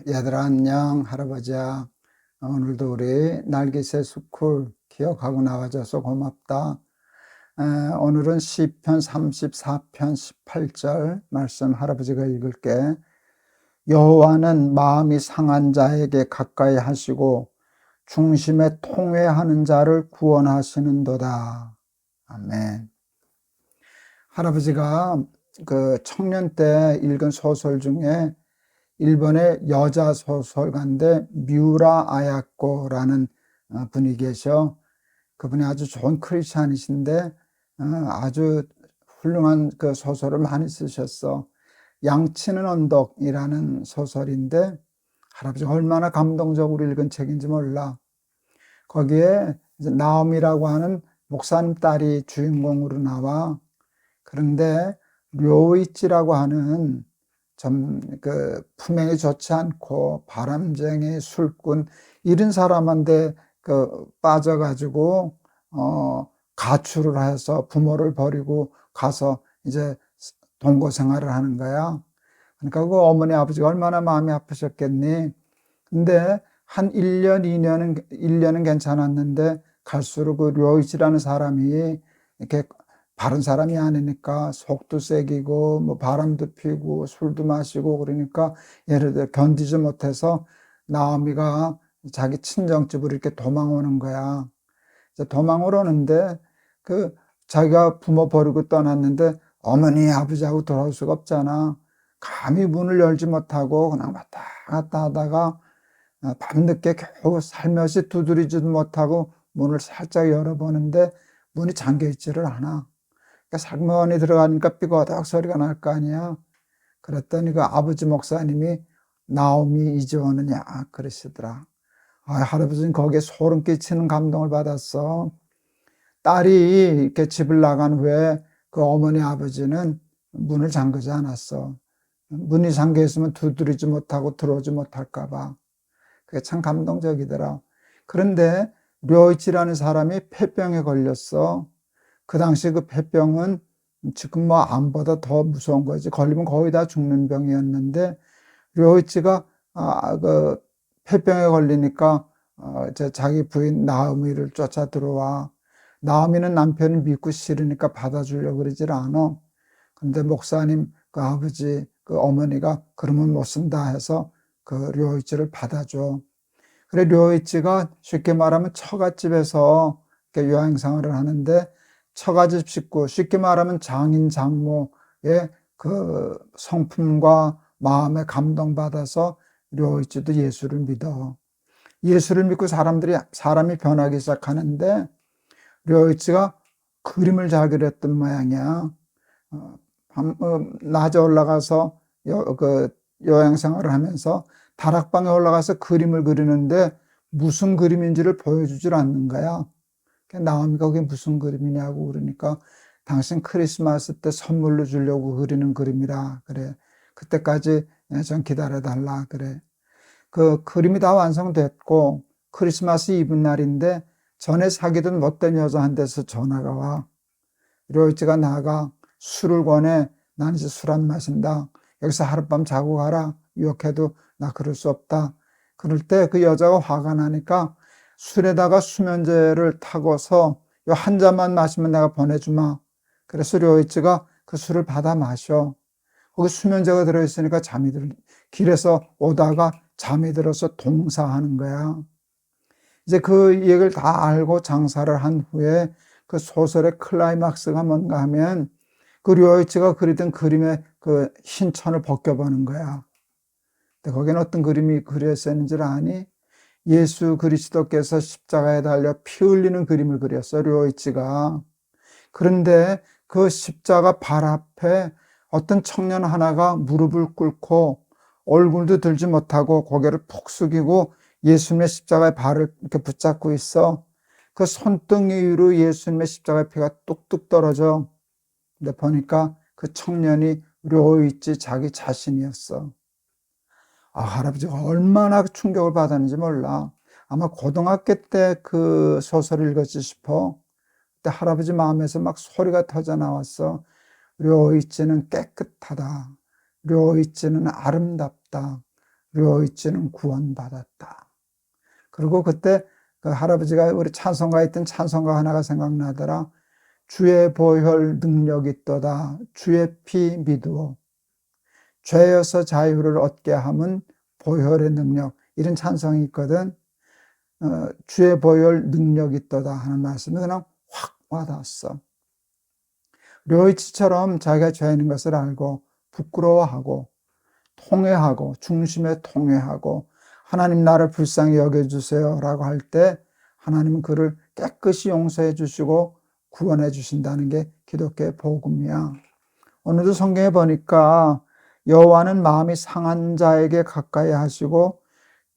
얘들아 안녕. 할아버지야. 오늘도 우리 날개새 스쿨 기억하고 나와줘서 고맙다. 오늘은 시편 34편 18절 말씀 할아버지가 읽을게. 여호와는 마음이 상한 자에게 가까이 하시고 중심에 통회하는 자를 구원하시는도다. 아멘. 할아버지가 그 청년 때 읽은 소설 중에 일본의 여자 소설가인데 뮤라 아야코라는 분이 계셔. 그분이 아주 좋은 크리스찬이신데 아주 훌륭한 그 소설을 많이 쓰셨어. 양치는 언덕이라는 소설인데 할아버지가 얼마나 감동적으로 읽은 책인지 몰라. 거기에 이제 나옴이라고 하는 목사님 딸이 주인공으로 나와. 그런데 료이치라고 하는 좀 그 품행이 좋지 않고 바람쟁이 술꾼 이런 사람한테 그 빠져가지고 가출을 해서 부모를 버리고 가서 이제 동거 생활을 하는 거야. 그러니까 그 어머니 아버지가 얼마나 마음이 아프셨겠니. 근데 한 1년 1년은 괜찮았는데 갈수록 그 료이치라는 사람이 이렇게 바른 사람이 아니니까 속도 세기고 뭐 바람도 피고 술도 마시고 그러니까 예를 들어 견디지 못해서 나오미가 자기 친정집으로 이렇게 도망오는 거야. 이제 도망을 오는데 그 자기가 부모 버리고 떠났는데 어머니 아버지하고 돌아올 수가 없잖아. 감히 문을 열지 못하고 그냥 왔다 갔다 하다가 밤늦게 겨우 살며시 두드리지도 못하고 문을 살짝 열어보는데 문이 잠겨 있지를 않아. 그러니까 살머니 들어가니까 삐거덕 소리가 날 거 아니야. 그랬더니 그 아버지 목사님이 나오미 이제 오느냐 그러시더라. 할아버지는 거기에 소름 끼치는 감동을 받았어. 딸이 이렇게 집을 나간 후에 그 어머니 아버지는 문을 잠그지 않았어. 문이 잠겨 있으면 두드리지 못하고 들어오지 못할까 봐. 그게 참 감동적이더라. 그런데 료이치라는 사람이 폐병에 걸렸어. 그 당시 그 폐병은 지금 뭐 암보다 더 무서운 거지. 걸리면 거의 다 죽는 병이었는데 료이치가 그 폐병에 걸리니까 자기 부인 나오미를 쫓아 들어와. 나오미는 남편을 믿고 싫으니까 받아주려고 그러질 않아. 근데 목사님 그 아버지 그 어머니가 그러면 못 쓴다 해서 그 료이치를 받아줘. 그래 료이치가 쉽게 말하면 처갓집에서 이렇게 요양 생활을 하는데 처가집 식구, 쉽게 말하면 장인 장모의 그 성품과 마음에 감동받아서 료이치도 예수를 믿어. 예수를 믿고 사람이 변하기 시작하는데 료이치가 그림을 잘 그렸던 모양이야. 낮에 올라가서 요양 생활을 하면서 다락방에 올라가서 그림을 그리는데 무슨 그림인지를 보여주질 않는 거야. 나오미가 그게 무슨 그림이냐고 그러니까 당신 크리스마스 때 선물로 주려고 그리는 그림이라 그래. 그때까지 좀 기다려달라 그래. 그 그림이 다 완성됐고 크리스마스 이브 날인데 전에 사귀던 못된 여자한테서 전화가 와. 료이치가 나가 술을 권해. 난 이제 술 안 마신다. 여기서 하룻밤 자고 가라. 유혹해도 나 그럴 수 없다. 그럴 때 그 여자가 화가 나니까 술에다가 수면제를 타고서 한 잔만 마시면 내가 보내주마. 그래서 료이치가 그 술을 받아 마셔. 거기 수면제가 들어있으니까 길에서 오다가 잠이 들어서 동사하는 거야. 이제 그 얘기를 다 알고 장사를 한 후에 그 소설의 클라이막스가 뭔가 하면 그 료이치가 그리던 그림의 그 흰천을 벗겨보는 거야. 근데 거기는 어떤 그림이 그렸었는지를 아니? 예수 그리스도께서 십자가에 달려 피 흘리는 그림을 그렸어, 료이치가. 그런데 그 십자가 발 앞에 어떤 청년 하나가 무릎을 꿇고 얼굴도 들지 못하고 고개를 푹 숙이고 예수님의 십자가의 발을 이렇게 붙잡고 있어. 그 손등 위로 예수님의 십자가의 피가 뚝뚝 떨어져. 근데 보니까 그 청년이 료이치 자기 자신이었어. 할아버지가 얼마나 충격을 받았는지 몰라. 아마 고등학교 때 그 소설을 읽었지 싶어. 그때 할아버지 마음에서 막 소리가 터져 나왔어. 료이치는 깨끗하다. 료이치는 아름답다. 료이치는 구원받았다. 그리고 그때 그 할아버지가 우리 찬송가에 있던 찬송가 하나가 생각나더라. 주의 보혈 능력 있도다. 주의 피 믿으오. 죄에서 자유를 얻게 함은 보혈의 능력. 이런 찬송이 있거든. 주의 보혈 능력 있도다 하는 말씀이 그냥 확 와닿았어. 료이치처럼 자기가 죄인인 것을 알고 부끄러워하고 통회하고 중심에 통회하고 하나님 나를 불쌍히 여겨주세요 라고 할 때 하나님은 그를 깨끗이 용서해 주시고 구원해 주신다는 게 기독교의 복음이야. 오늘도 성경에 보니까 여호와는 마음이 상한 자에게 가까이 하시고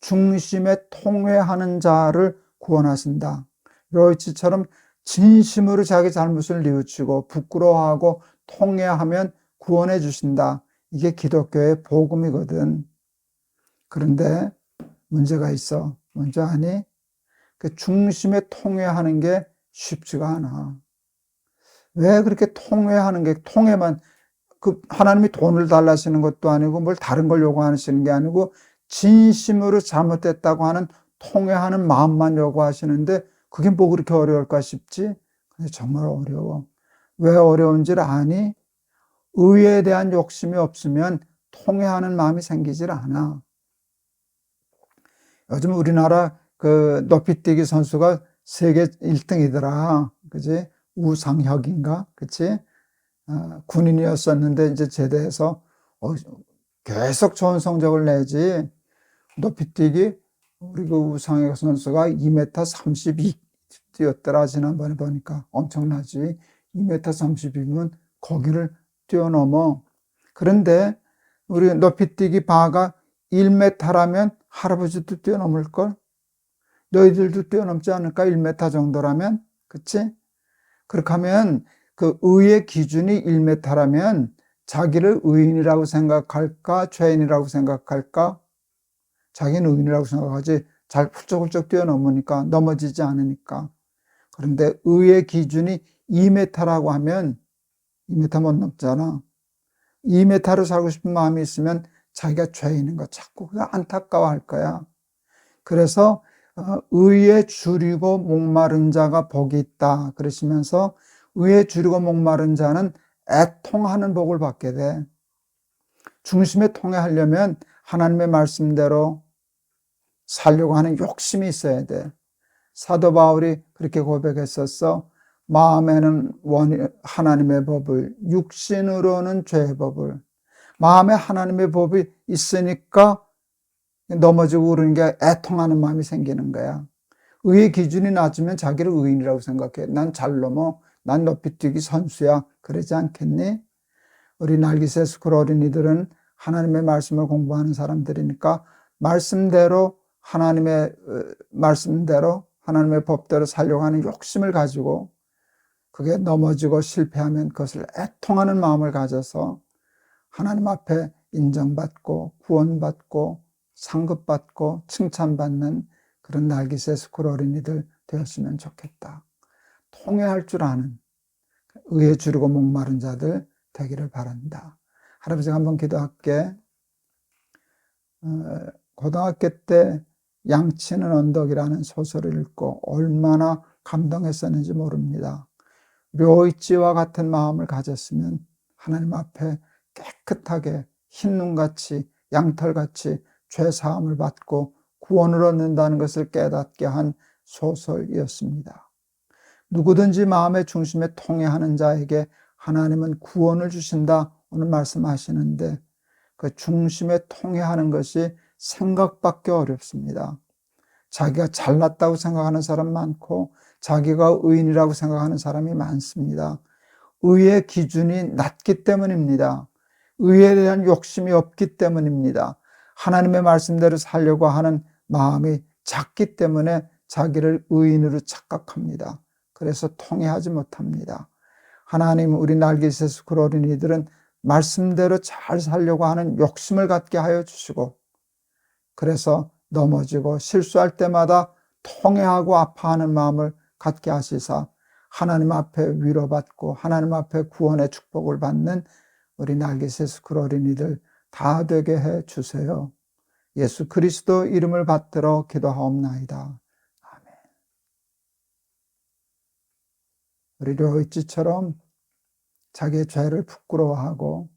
중심에 통회하는 자를 구원하신다. 료이치처럼 진심으로 자기 잘못을 뉘우치고 부끄러워하고 통회하면 구원해 주신다. 이게 기독교의 복음이거든. 그런데 문제가 있어. 뭔지 아니? 그 중심에 통회하는 게 쉽지가 않아. 왜 그렇게 통회하는 게, 통회만, 그 하나님이 돈을 달라시는 것도 아니고 뭘 다른 걸 요구하시는 게 아니고 진심으로 잘못됐다고 하는 통회하는 마음만 요구하시는데 그게 뭐 그렇게 어려울까 싶지? 근데 정말 어려워. 왜 어려운지를 아니? 의에 대한 욕심이 없으면 통회하는 마음이 생기질 않아. 요즘 우리나라 그 높이뛰기 선수가 세계 1등이더라. 그지? 우상혁인가? 그치? 군인이었었는데 이제 제대해서 계속 좋은 성적을 내지. 높이뛰기 우리 그 우상혁 선수가 2m 32 뛰었더라. 지난번에 보니까 엄청나지. 2m 32면 거기를 뛰어넘어. 그런데 우리 높이뛰기 바가 1m라면 할아버지도 뛰어넘을걸? 너희들도 뛰어넘지 않을까? 1m 정도라면? 그치? 그렇게 하면 그 의의 기준이 1m라면 자기를 의인이라고 생각할까? 죄인이라고 생각할까? 자기는 의인이라고 생각하지. 잘 훌쩍훌쩍 뛰어넘으니까, 넘어지지 않으니까. 그런데 의의 기준이 2m라고 하면 2m 못 넘잖아. 2m로 살고 싶은 마음이 있으면 자기가 죄인인 거 자꾸 안타까워할 거야. 그래서 의에 줄이고 목마른 자가 복이 있다 그러시면서 의에 줄이고 목마른 자는 애통하는 복을 받게 돼. 중심에 통해하려면 하나님의 말씀대로 살려고 하는 욕심이 있어야 돼. 사도 바울이 그렇게 고백했었어. 마음에는 하나님의 법을, 육신으로는 죄의 법을. 마음에 하나님의 법이 있으니까 넘어지고 그러는 게 애통하는 마음이 생기는 거야. 의의 기준이 낮으면 자기를 의인이라고 생각해. 난 잘 넘어. 난 높이뛰기 선수야. 그러지 않겠니? 우리 날기새 스쿨 어린이들은 하나님의 말씀을 공부하는 사람들이니까 말씀대로 하나님의 법대로 살려고 하는 욕심을 가지고 그게 넘어지고 실패하면 그것을 애통하는 마음을 가져서 하나님 앞에 인정받고 구원받고 상급받고 칭찬받는 그런 날기새 스쿨 어린이들 되었으면 좋겠다. 통회할 줄 아는 의에 줄이고 목마른 자들 되기를 바란다. 할아버지가 한번 기도할게. 고등학교 때 양치는 언덕이라는 소설을 읽고 얼마나 감동했었는지 모릅니다. 료이치와 같은 마음을 가졌으면 하나님 앞에 깨끗하게 흰눈같이 양털같이 죄사함을 받고 구원을 얻는다는 것을 깨닫게 한 소설이었습니다. 누구든지 마음의 중심에 통해하는 자에게 하나님은 구원을 주신다 오늘 말씀하시는데 그 중심에 통해하는 것이 생각밖에 어렵습니다. 자기가 잘났다고 생각하는 사람 많고 자기가 의인이라고 생각하는 사람이 많습니다. 의의 기준이 낮기 때문입니다. 의에 대한 욕심이 없기 때문입니다. 하나님의 말씀대로 살려고 하는 마음이 작기 때문에 자기를 의인으로 착각합니다. 그래서 통해하지 못합니다. 하나님 우리 날개새 스쿨 어린이들은 말씀대로 잘 살려고 하는 욕심을 갖게 하여 주시고 그래서 넘어지고 실수할 때마다 통회하고 아파하는 마음을 갖게 하시사 하나님 앞에 위로받고 하나님 앞에 구원의 축복을 받는 우리 날개새 스쿨 어린이들 다 되게 해 주세요. 예수 그리스도 이름을 받들어 기도하옵나이다. 아멘. 우리 료이치처럼 자기의 죄를 부끄러워하고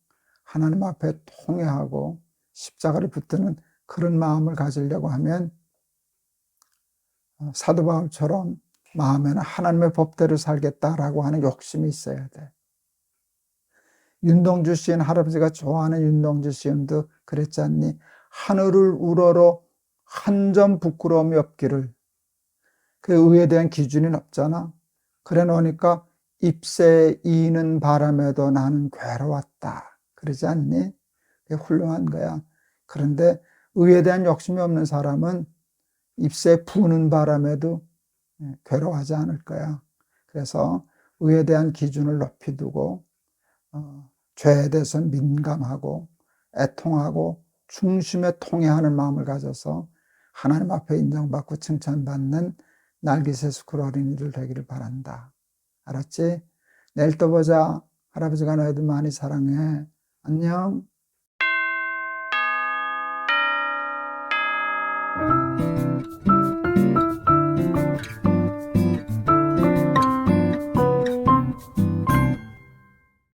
하나님 앞에 통회하고 십자가를 붙드는 그런 마음을 가지려고 하면 사도 바울처럼 마음에는 하나님의 법대로 살겠다라고 하는 욕심이 있어야 돼. 윤동주 시인, 할아버지가 좋아하는 윤동주 시인도 그랬지 않니? 하늘을 우러러 한 점 부끄러움이 없기를. 그 의에 대한 기준이 높잖아. 그래 놓으니까 잎새 이는 바람에도 나는 괴로웠다. 그러지 않니? 그게 훌륭한 거야. 그런데 의에 대한 욕심이 없는 사람은 잎새 부는 바람에도 괴로워하지 않을 거야. 그래서 의에 대한 기준을 높이 두고 죄에 대해서 민감하고 애통하고 중심에 통회하는 마음을 가져서 하나님 앞에 인정받고 칭찬받는 날기세스쿨 어린이들 되기를 바란다. 알았지? 내일 또 보자. 할아버지가 너희들 많이 사랑해. 안녕.